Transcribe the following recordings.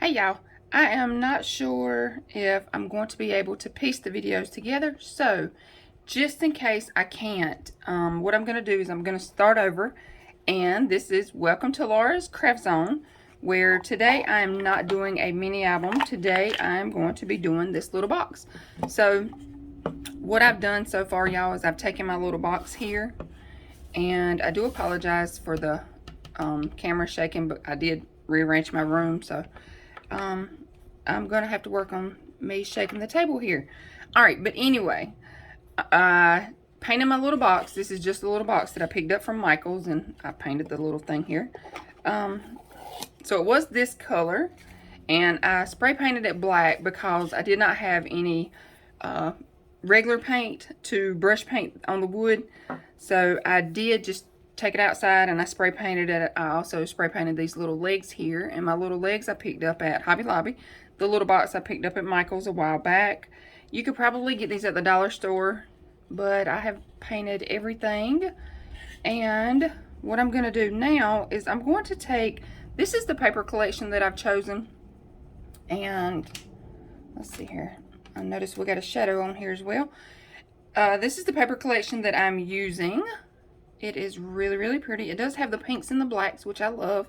Hey y'all, I am not sure if I'm going to be able to piece the videos together, so just in case I can't, what I'm going to do is I'm going to start over, and this is Welcome to Laura's Craft Zone, where today I am not doing a mini album. Today I am going to be doing this little box. So what I've done so far, y'all, is I've taken my little box here, and I do apologize for the camera shaking, but I did rearrange my room, so I'm gonna have to work on me shaking the table here. All right, but anyway, I painted my little box. This is just a little box that I picked up from Michael's, and I painted the little thing here. So it was this color, and I spray painted it black because I did not have any regular paint to brush paint on the wood. So I did just take it outside and I spray painted it. I also spray painted these little legs here, and my little legs I picked up at Hobby Lobby. The little box I picked up at Michael's a while back. You could probably get these at the dollar store, but I have painted everything. And what I'm going to do now is I'm going to take, this is the paper collection that I've chosen. And let's see here. I noticed we got a shadow on here as well. This is the paper collection that I'm using. It is really, really pretty. It does have the pinks and the blacks, which I love.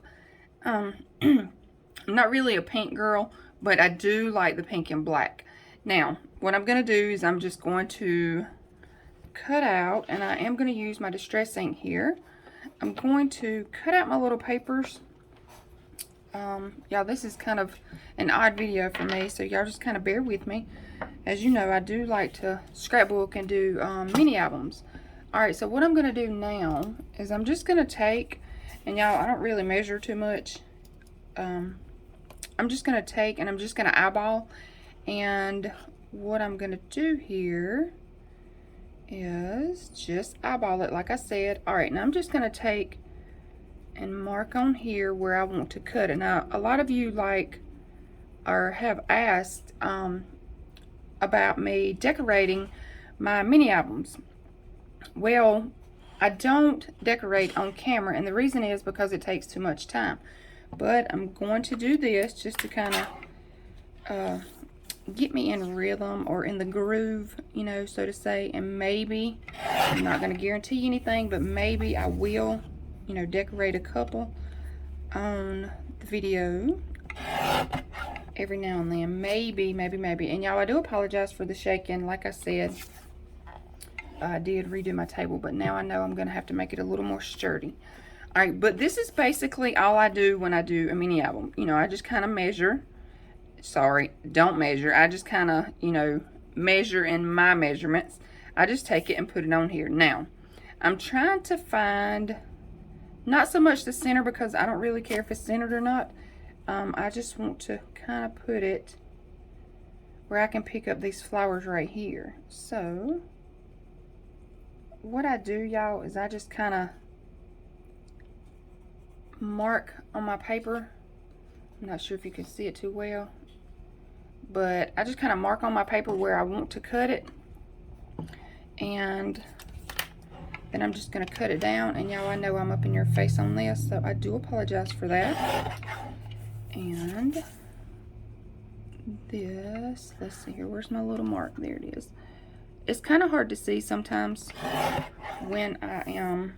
I'm not really a pink girl, but I do like the pink and black. Now, what I'm going to do is I'm just going to cut out, and I am going to use my Distress ink here. I'm going to cut out my little papers. Y'all, this is kind of an odd video for me, so y'all just kind of bear with me. As you know, I do like to scrapbook and do mini albums. Alright, so what I'm going to do now is I'm just going to take, and y'all, I don't really measure too much. I'm just going to take and I'm just going to eyeball. And what I'm going to do here is just eyeball it like I said. Alright, now I'm just going to take and mark on here where I want to cut it. Now, a lot of you like or have asked about me decorating my mini albums. Well, I don't decorate on camera, and the reason is because it takes too much time. But I'm going to do this just to kind of get me in rhythm or in the groove, you know, so to say. And maybe, I'm not going to guarantee anything, but maybe I will, you know, decorate a couple on the video every now and then. Maybe. And y'all, I do apologize for the shaking. Like I said, I did redo my table, but now I know I'm going to have to make it a little more sturdy. Alright, but this is basically all I do when I do a mini album. You know, I just kind of measure. Sorry, don't measure. I just kind of, you know, measure in my measurements. I just take it and put it on here. Now, I'm trying to find, not so much the center because I don't really care if it's centered or not. I just want to kind of put it where I can pick up these flowers right here. So what I do, y'all, is I just kind of mark on my paper. I'm not sure if you can see it too well, but I just kind of mark on my paper where I want to cut it, and then I'm just going to cut it down. And y'all, I know I'm up in your face on this, so I do apologize for that. And this, let's see here, where's my little mark? There it is. It's kind of hard to see sometimes when I am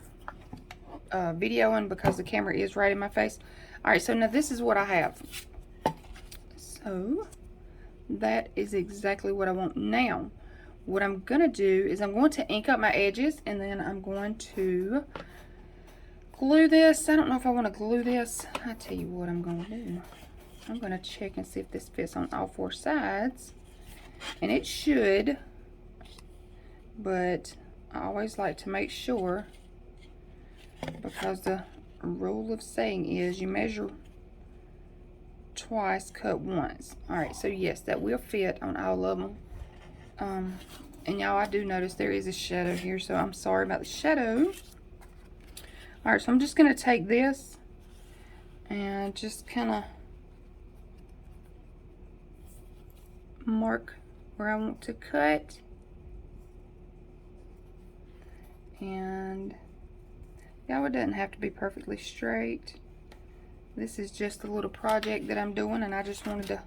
videoing because the camera is right in my face. Alright, so now this is what I have. So that is exactly what I want. Now, what I'm going to do is I'm going to ink up my edges, and then I'm going to glue this. I don't know if I want to glue this. I'll tell you what I'm going to do. I'm going to check and see if this fits on all four sides. And it should, but I always like to make sure, because the rule of saying is you measure twice, cut once. Alright, so yes, that will fit on all of them. And y'all, I do notice there is a shadow here, so I'm sorry about the shadow. Alright, so I'm just going to take this and just kind of mark where I want to cut. And y'all, it doesn't have to be perfectly straight, This is just a little project that I'm doing, and I just wanted to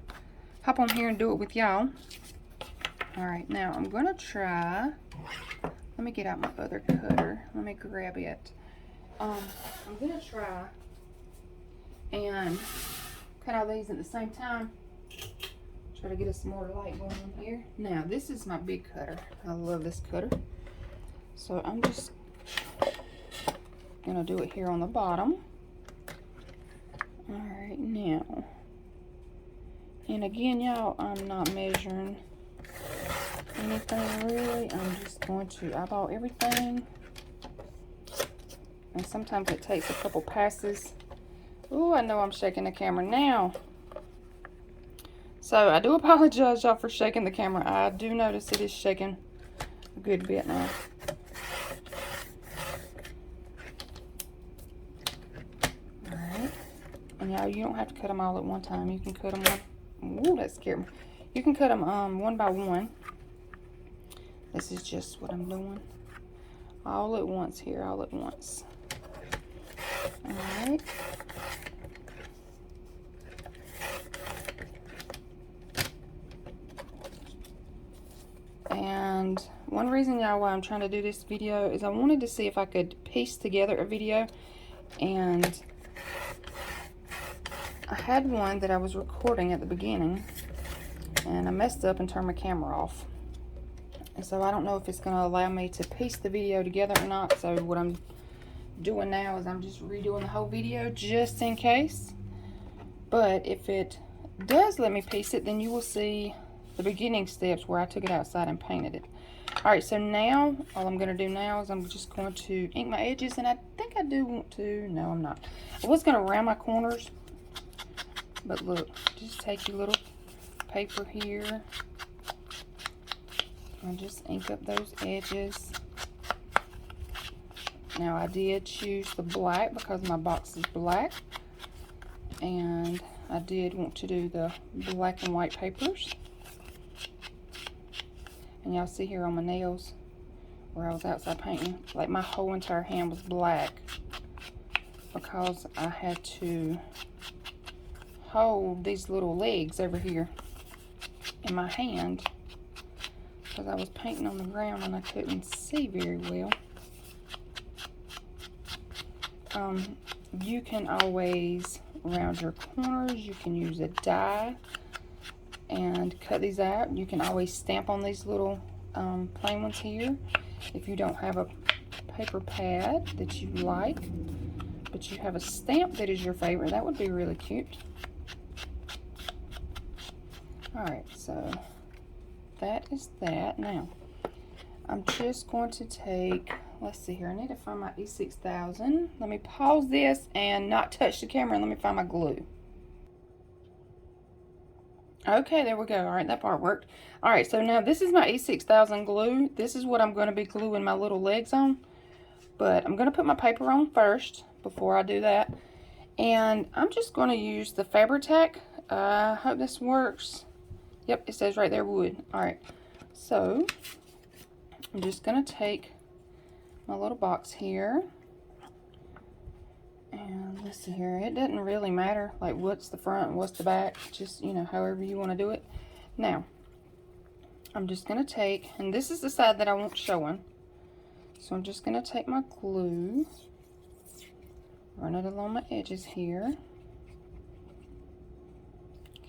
hop on here and do it with y'all. Alright, now I'm going to try, let me get out my other cutter. Let me grab it. I'm going to try and cut all these at the same time. Try to get us some more light going on here. Now, this is my big cutter. I love this cutter. So I'm just going to do it here on the bottom. Alright, now, and again, y'all, I'm not measuring anything really. I'm just going to eyeball everything. And sometimes it takes a couple passes. Ooh, I know I'm shaking the camera now. So I do apologize, y'all, for shaking the camera. I do notice it is shaking a good bit now. And y'all, you don't have to cut them all at one time. You can cut them one. Ooh, that scared me. You can cut them one by one. This is just what I'm doing. All at once here, all at once. Alright. And one reason, y'all, why I'm trying to do this video is I wanted to see if I could piece together a video. And I had one that I was recording at the beginning, and I messed up and turned my camera off. And so I don't know if it's going to allow me to piece the video together or not. So what I'm doing now is I'm just redoing the whole video just in case. But if it does let me piece it, then you will see the beginning steps where I took it outside and painted it. Alright, so now, all I'm going to do now is I'm just going to ink my edges, and I think I do want to, no I'm not. I was going to round my corners. But look, just take your little paper here and just ink up those edges. Now I did choose the black because my box is black. And I did want to do the black and white papers. And y'all see here on my nails where I was outside painting, like my whole entire hand was black because I had to hold these little legs over here in my hand because I was painting on the ground and I couldn't see very well. You can always round your corners. You can use a die and cut these out. You can always stamp on these little plain ones here if you don't have a paper pad that you like, but you have a stamp that is your favorite. That would be really cute. Alright, so that is that. Now, I'm just going to take, let's see here, I need to find my E6000. Let me pause this and not touch the camera, and let me find my glue. Okay, there we go. Alright, that part worked. Alright, so now this is my E6000 glue. This is what I'm going to be gluing my little legs on. But I'm going to put my paper on first before I do that. And I'm just going to use the Fabri-Tac. I hope this works. Yep, it says right there wood. Alright, so I'm just going to take my little box here. And let's see here. It doesn't really matter, like, what's the front and what's the back. Just, you know, however you want to do it. Now, I'm just going to take, and this is the side that I want showing. So I'm just going to take my glue, run it along my edges here.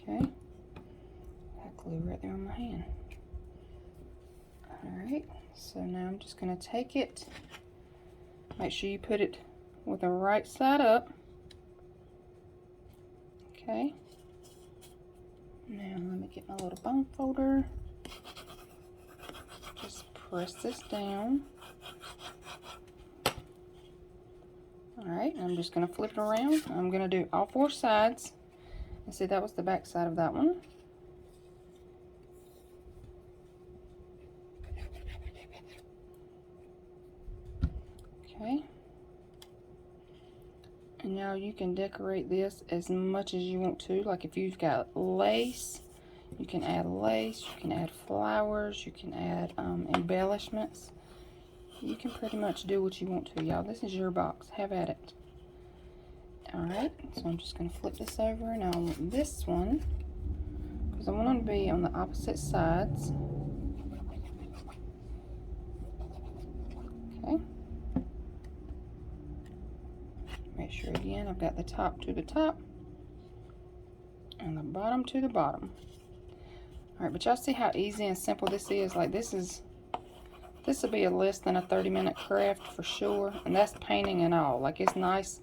Okay. Glue right there on my hand. Alright, so now I'm just going to take it. Make sure you put it with the right side up. Okay. Now let me get my little bone folder. Just press this down. Alright, I'm just going to flip it around. I'm going to do all four sides. And see, that was the back side of that one. Okay. And now you can decorate this as much as you want to. Like if you've got lace, you can add lace, you can add flowers, you can add embellishments. You can pretty much do what you want to, y'all. This is your box. Have at it. Alright, so I'm just going to flip this over, and I want this one, because I want them to be on the opposite sides. Okay. Make sure again I've got the top to the top and the bottom to the bottom. Alright, but y'all see how easy and simple this is? Like this will be a less than a 30-minute craft for sure, and that's painting and all. Like it's nice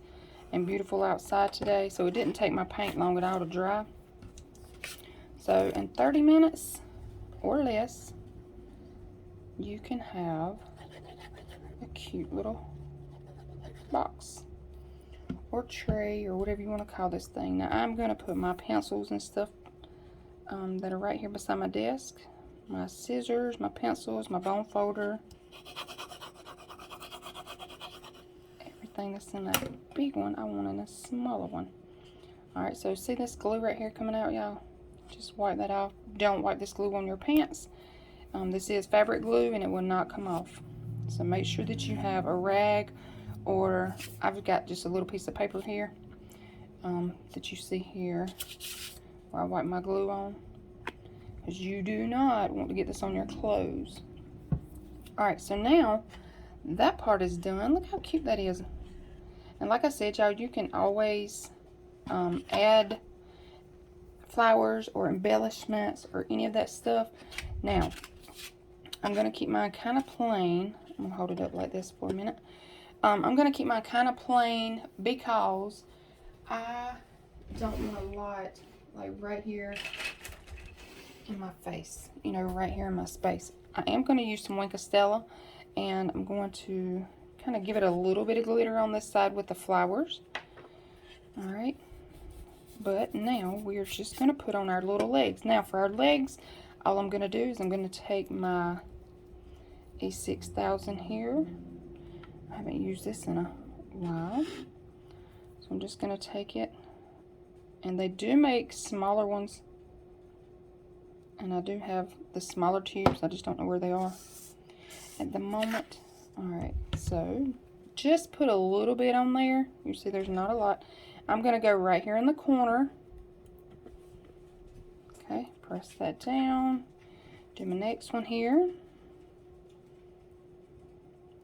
and beautiful outside today, so it didn't take my paint long at all to dry. So in 30 minutes or less, you can have a cute little box or tray or whatever you want to call this thing. Now I'm going to put my pencils and stuff that are right here beside my desk. My scissors, my pencils, my bone folder. Everything that's in that big one, I want in a smaller one. Alright, so see this glue right here coming out, y'all? Just wipe that off. Don't wipe this glue on your pants. This is fabric glue and it will not come off. So make sure that you have a rag, or I've got just a little piece of paper here that you see here where I wipe my glue on, because you do not want to get this on your clothes. Alright, so now that part is done. Look how cute that is. And like I said, y'all, you can always add flowers or embellishments or any of that stuff. Now, I'm going to keep mine kind of plain. I'm going to hold it up like this for a minute. I'm going to keep mine kind of plain because I don't want a lot like right here in my face, you know, right here in my space. I am going to use some Wink of Stella, and I'm going to kind of give it a little bit of glitter on this side with the flowers. Alright, but now we're just going to put on our little legs. Now for our legs, all I'm going to do is I'm going to take my E6000 here. I haven't used this in a while, so I'm just going to take it, and they do make smaller ones, and I do have the smaller tubes. I just don't know where they are at the moment. Alright, so just put a little bit on there. You see there's not a lot. I'm going to go right here in the corner. Okay, press that down. Do my next one here.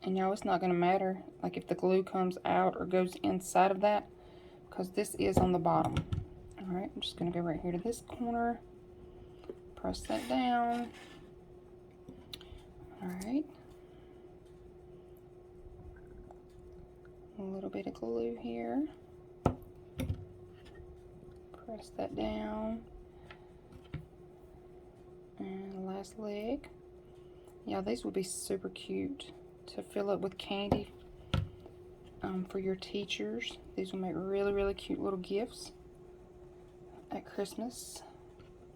And y'all, it's not going to matter like if the glue comes out or goes inside of that, because this is on the bottom. Alright, I'm just going to go right here to this corner. Press that down. Alright. A little bit of glue here. Press that down. And the last leg. Yeah, these would be super cute to fill up with candy for your teachers. These will make really, really cute little gifts at Christmas.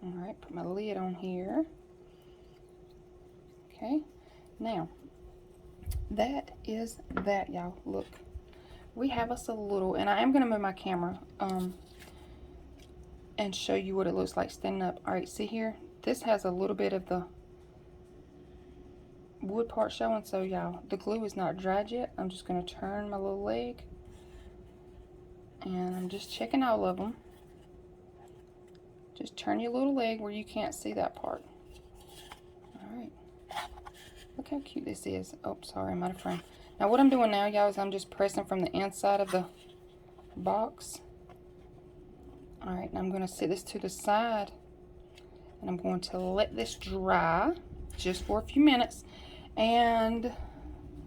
Alright, put my lid on here. Okay, now that is that, y'all. Look, we have us a little, and I am going to move my camera and show you what it looks like standing up. Alright, see here? This has a little bit of the wood part showing, so y'all, the glue is not dried yet. I'm just going to turn my little leg, and I'm just checking all of them. Just turn your little leg where you can't see that part. Alright, look how cute this is. Oh, sorry, I'm out of frame. Now what I'm doing now, y'all, is I'm just pressing from the inside of the box. Alright, now I'm going to set this to the side, and I'm going to let this dry just for a few minutes, and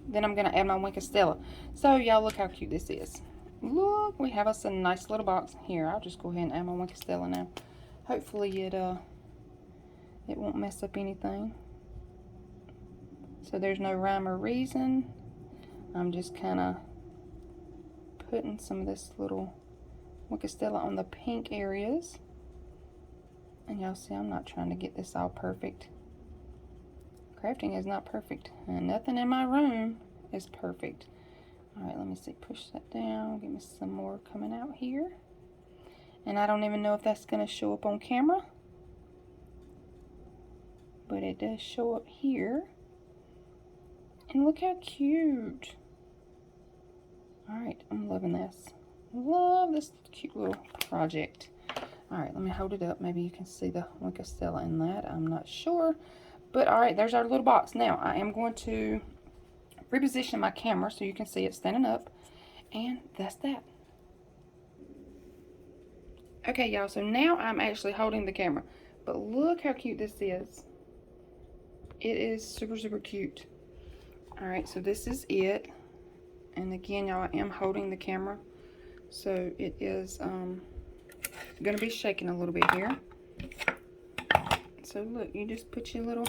then I'm going to add my Wink of Stella. So y'all, look how cute this is. Look, we have us a nice little box. Here, I'll just go ahead and add my Wink of Stella now. Hopefully it won't mess up anything. So there's no rhyme or reason. I'm just kind of putting some of this little Wink of Stella on the pink areas. And y'all see, I'm not trying to get this all perfect. Crafting is not perfect, and nothing in my room is perfect. Alright, let me see, push that down, give me some more coming out here. And I don't even know if that's going to show up on camera, but it does show up here. And look how cute. Alright, I'm loving this. Love this cute little project. All right, let me hold it up. Maybe you can see the Wink of Stella in that. I'm not sure. But all right, there's our little box. Now, I am going to reposition my camera so you can see it standing up. And that's that. Okay, y'all, so now I'm actually holding the camera. But look how cute this is. It is super, super cute. All right, so this is it. And again, y'all, I am holding the camera. So it is going to be shaking a little bit here. So look, you just put your little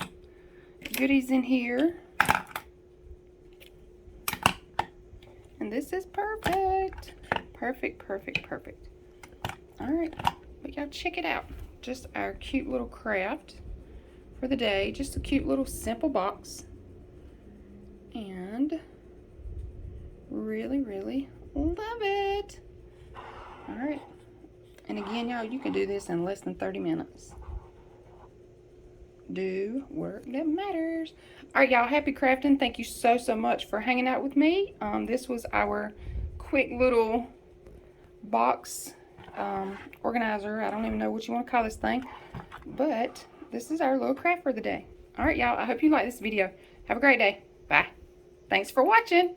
goodies in here. And this is perfect. Perfect, perfect, perfect. All right, but y'all check it out. Just our cute little craft for the day. Just a cute little simple box. And really, really love it. All right. And again, y'all, you can do this in less than 30 minutes. Do work that matters. All right, y'all, happy crafting. Thank you so, so much for hanging out with me. This was our quick little box organizer. I don't even know what you want to call this thing. But this is our little craft for the day. All right, y'all, I hope you like this video. Have a great day. Bye. Thanks for watching.